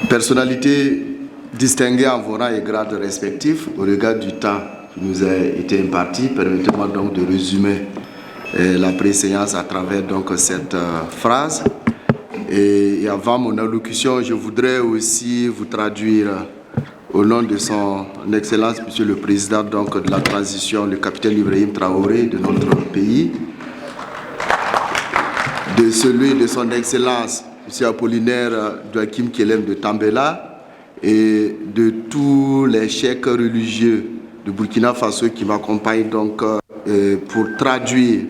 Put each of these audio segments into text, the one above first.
Personnalité distinguée en vos rangs et grades respectifs, au regard du temps qui nous a été imparti, permettez-moi donc de résumer la préséance à travers donc cette phrase. Et avant mon allocution, je voudrais aussi vous traduire au nom de son Excellence, Monsieur le Président donc, de la transition, le capitaine Ibrahim Traoré de notre pays, de celui de son Excellence, M. Apollinaire Joachim Kelem de Tambela, et de tous les cheikhs religieux de Burkina Faso qui m'accompagnent donc pour traduire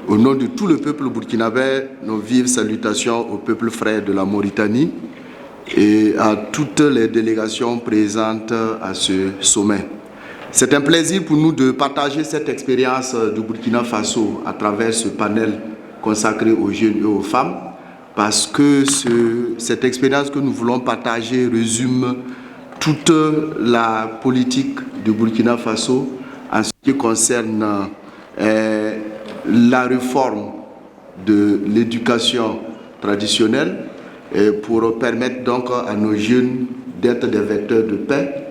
au nom de tout le peuple burkinabé nos vives salutations au peuple frère de la Mauritanie et à toutes les délégations présentes à ce sommet. C'est un plaisir pour nous de partager cette expérience du Burkina Faso à travers ce panel consacré aux jeunes et aux femmes, parce que cette expérience que nous voulons partager résume toute la politique du Burkina Faso en ce qui concerne la réforme de l'éducation traditionnelle pour permettre donc à nos jeunes d'être des vecteurs de paix,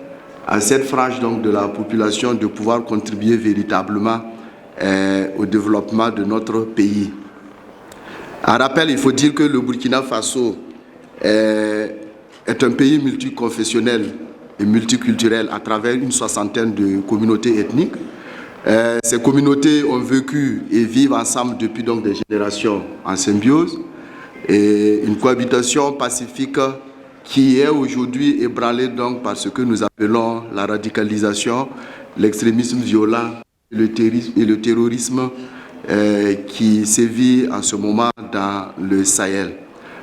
à cette frange donc de la population de pouvoir contribuer véritablement au développement de notre pays. En rappel, il faut dire que le Burkina Faso est un pays multiconfessionnel et multiculturel à travers une soixantaine de communautés ethniques. Ces communautés ont vécu et vivent ensemble depuis donc des générations en symbiose et une cohabitation pacifique qui est aujourd'hui ébranlée donc par ce que nous appelons la radicalisation, l'extrémisme violent et le terrorisme qui sévit en ce moment dans le Sahel.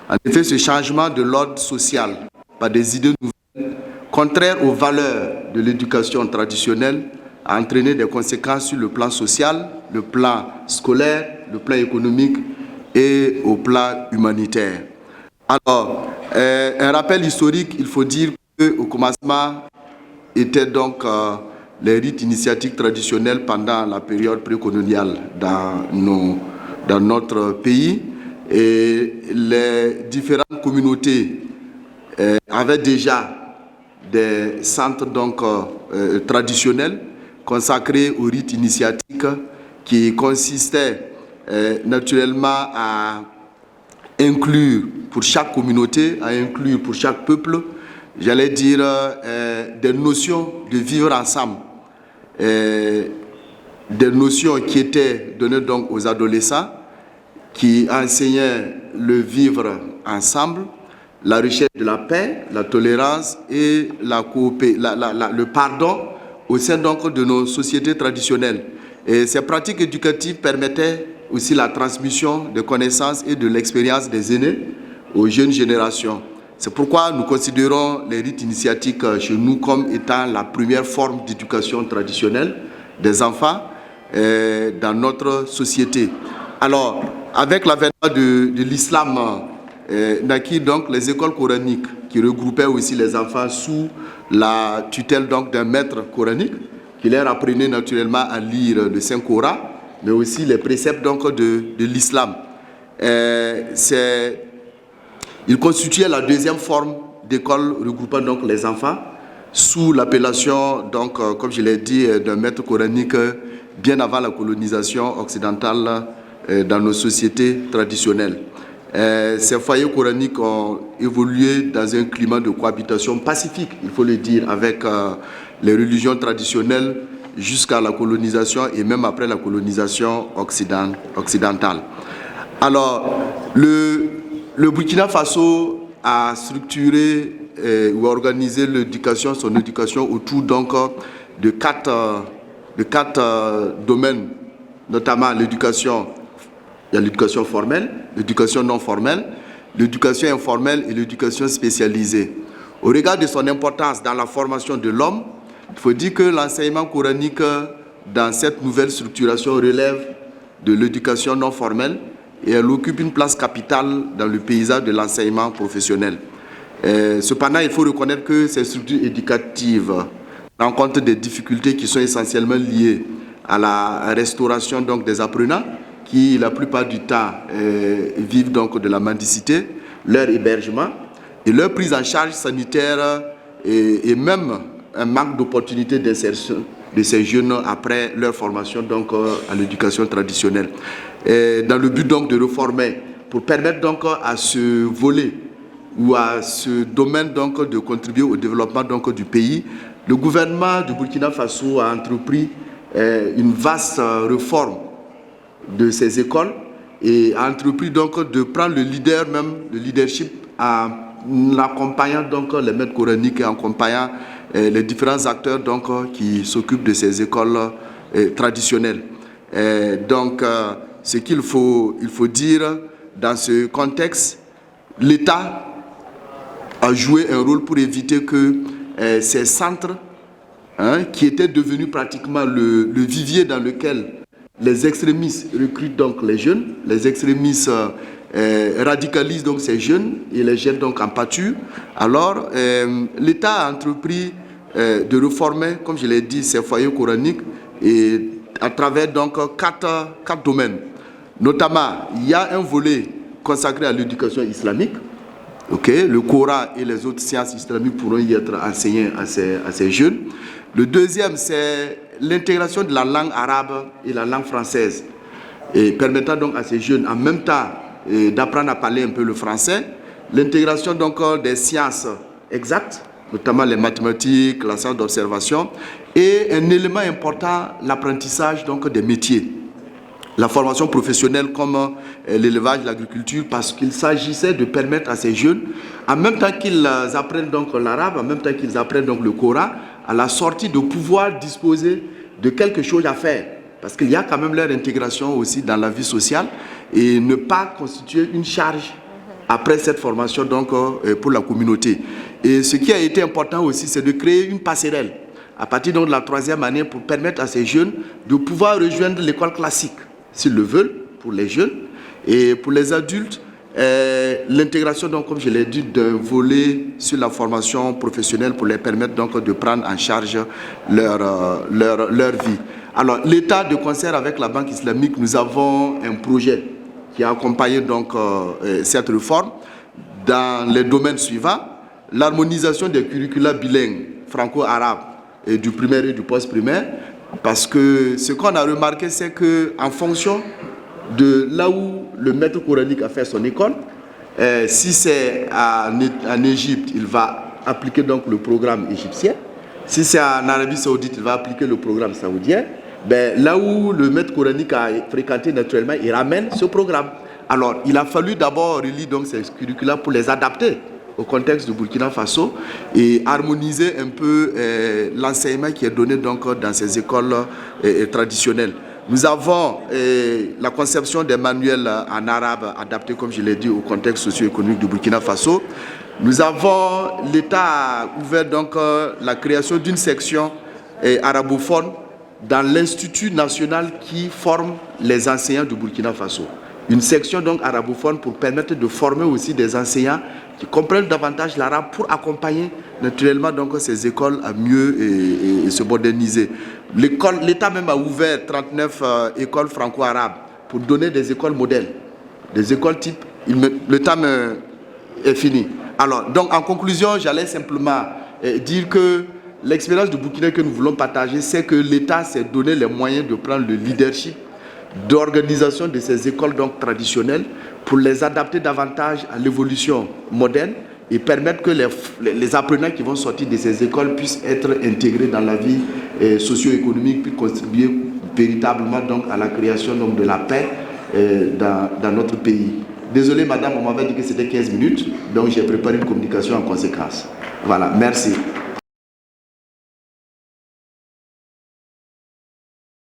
En effet, ce changement de l'ordre social par des idées nouvelles, contraires aux valeurs de l'éducation traditionnelle, a entraîné des conséquences sur le plan social, le plan scolaire, le plan économique et au plan humanitaire. Alors, un rappel historique, il faut dire qu'au commencement étaient donc les rites initiatiques traditionnels pendant la période précoloniale dans notre pays, et les différentes communautés avaient déjà des centres donc, traditionnels consacrés aux rites initiatiques qui consistaient naturellement à inclure pour chaque communauté, à inclure pour chaque peuple, j'allais dire, des notions de vivre ensemble, des notions qui étaient données donc aux adolescents, qui enseignaient le vivre ensemble, la recherche de la paix, la tolérance et le pardon au sein donc de nos sociétés traditionnelles. Et ces pratiques éducatives permettaient aussi la transmission de connaissances et de l'expérience des aînés aux jeunes générations. C'est pourquoi nous considérons les rites initiatiques chez nous comme étant la première forme d'éducation traditionnelle des enfants dans notre société. Alors, avec l'avènement de l'islam, naquirent donc les écoles coraniques qui regroupaient aussi les enfants sous la tutelle donc d'un maître coranique qui leur apprenait naturellement à lire le Saint-Coran, mais aussi les préceptes donc de l'islam. Il constituait la deuxième forme d'école regroupant donc les enfants sous l'appellation, donc, comme je l'ai dit, d'un maître coranique bien avant la colonisation occidentale dans nos sociétés traditionnelles. Ces foyers coraniques ont évolué dans un climat de cohabitation pacifique, il faut le dire, avec les religions traditionnelles jusqu'à la colonisation et même après la colonisation occidentale. Alors, le Burkina Faso a structuré ou organisé son éducation autour donc de quatre domaines, notamment l'éducation. Il y a l'éducation formelle, l'éducation non formelle, l'éducation informelle et l'éducation spécialisée. Au regard de son importance dans la formation de l'homme, il faut dire que l'enseignement coranique dans cette nouvelle structuration relève de l'éducation non formelle et elle occupe une place capitale dans le paysage de l'enseignement professionnel. Cependant, il faut reconnaître que ces structures éducatives rencontrent des difficultés qui sont essentiellement liées à la restauration donc, des apprenants qui, la plupart du temps, vivent donc de la mendicité, leur hébergement, et leur prise en charge sanitaire et même un manque d'opportunités d'insertion de ces jeunes après leur formation donc, à l'éducation traditionnelle. Et dans le but donc de réformer, pour permettre donc à ce volet ou à ce domaine donc de contribuer au développement donc du pays, le gouvernement du Burkina Faso a entrepris une vaste réforme de ces écoles et a entrepris donc de prendre le leadership en accompagnant donc les maîtres coraniques et en accompagnant les différents acteurs donc qui s'occupent de ces écoles traditionnelles. Donc, ce qu'il faut dire dans ce contexte, l'État a joué un rôle pour éviter que ces centres, qui étaient devenus pratiquement le vivier dans lequel les extrémistes recrutent donc les jeunes, les extrémistes radicalisent donc ces jeunes et les jettent donc en pâture. Alors, l'État a entrepris de réformer, comme je l'ai dit, ces foyers coraniques et à travers donc quatre domaines. Notamment, il y a un volet consacré à l'éducation islamique. Le Coran et les autres sciences islamiques pourront y être enseignés à ces jeunes. Le deuxième, c'est l'intégration de la langue arabe et la langue française, et permettant donc à ces jeunes, en même temps, d'apprendre à parler un peu le français. L'intégration donc des sciences exactes, notamment les mathématiques, la science d'observation, et un élément important, l'apprentissage donc des métiers. La formation professionnelle comme l'élevage, l'agriculture, parce qu'il s'agissait de permettre à ces jeunes, en même temps qu'ils apprennent donc l'arabe, en même temps qu'ils apprennent donc le Coran, à la sortie de pouvoir disposer de quelque chose à faire. Parce qu'il y a quand même leur intégration aussi dans la vie sociale et ne pas constituer une charge après cette formation donc, pour la communauté. Et ce qui a été important aussi, c'est de créer une passerelle à partir donc, de la 3e année pour permettre à ces jeunes de pouvoir rejoindre l'école classique, s'ils le veulent, pour les jeunes. Et pour les adultes, l'intégration, donc, comme je l'ai dit, d'un volet sur la formation professionnelle pour les permettre donc, de prendre en charge leur vie. Alors, l'État, de concert avec la Banque islamique, nous avons un projet qui a accompagné donc, cette réforme dans les domaines suivants. L'harmonisation des curricula bilingues franco-arabes et du primaire et du post-primaire, parce que ce qu'on a remarqué, c'est qu'en fonction de là où le maître coranique a fait son école, si c'est en Égypte, il va appliquer donc le programme égyptien. Si c'est en Arabie Saoudite, il va appliquer le programme saoudien. Ben, là où le maître coranique a fréquenté naturellement, il ramène ce programme. Alors, il a fallu d'abord relire donc ces curricula pour les adapter au contexte du Burkina Faso et harmoniser un peu l'enseignement qui est donné donc dans ces écoles traditionnelles. Nous avons la conception des manuels en arabe adaptés, comme je l'ai dit, au contexte socio-économique du Burkina Faso. Nous avons, l'État a ouvert donc la création d'une section arabophone dans l'Institut national qui forme les enseignants du Burkina Faso. Une section donc arabophone pour permettre de former aussi des enseignants qui comprennent davantage l'arabe pour accompagner naturellement donc ces écoles à mieux et se moderniser. L'État même a ouvert 39 écoles franco-arabes pour donner des écoles modèles, des écoles type. Le temps est fini. Alors, donc en conclusion, j'allais simplement dire que l'expérience du Burkina que nous voulons partager, c'est que l'État s'est donné les moyens de prendre le leadership d'organisation de ces écoles donc traditionnelles pour les adapter davantage à l'évolution moderne et permettre que les apprenants qui vont sortir de ces écoles puissent être intégrés dans la vie socio-économique, puis contribuer véritablement donc à la création donc, de la paix dans notre pays. Désolé madame, on m'avait dit que c'était 15 minutes, donc j'ai préparé une communication en conséquence. Voilà, merci.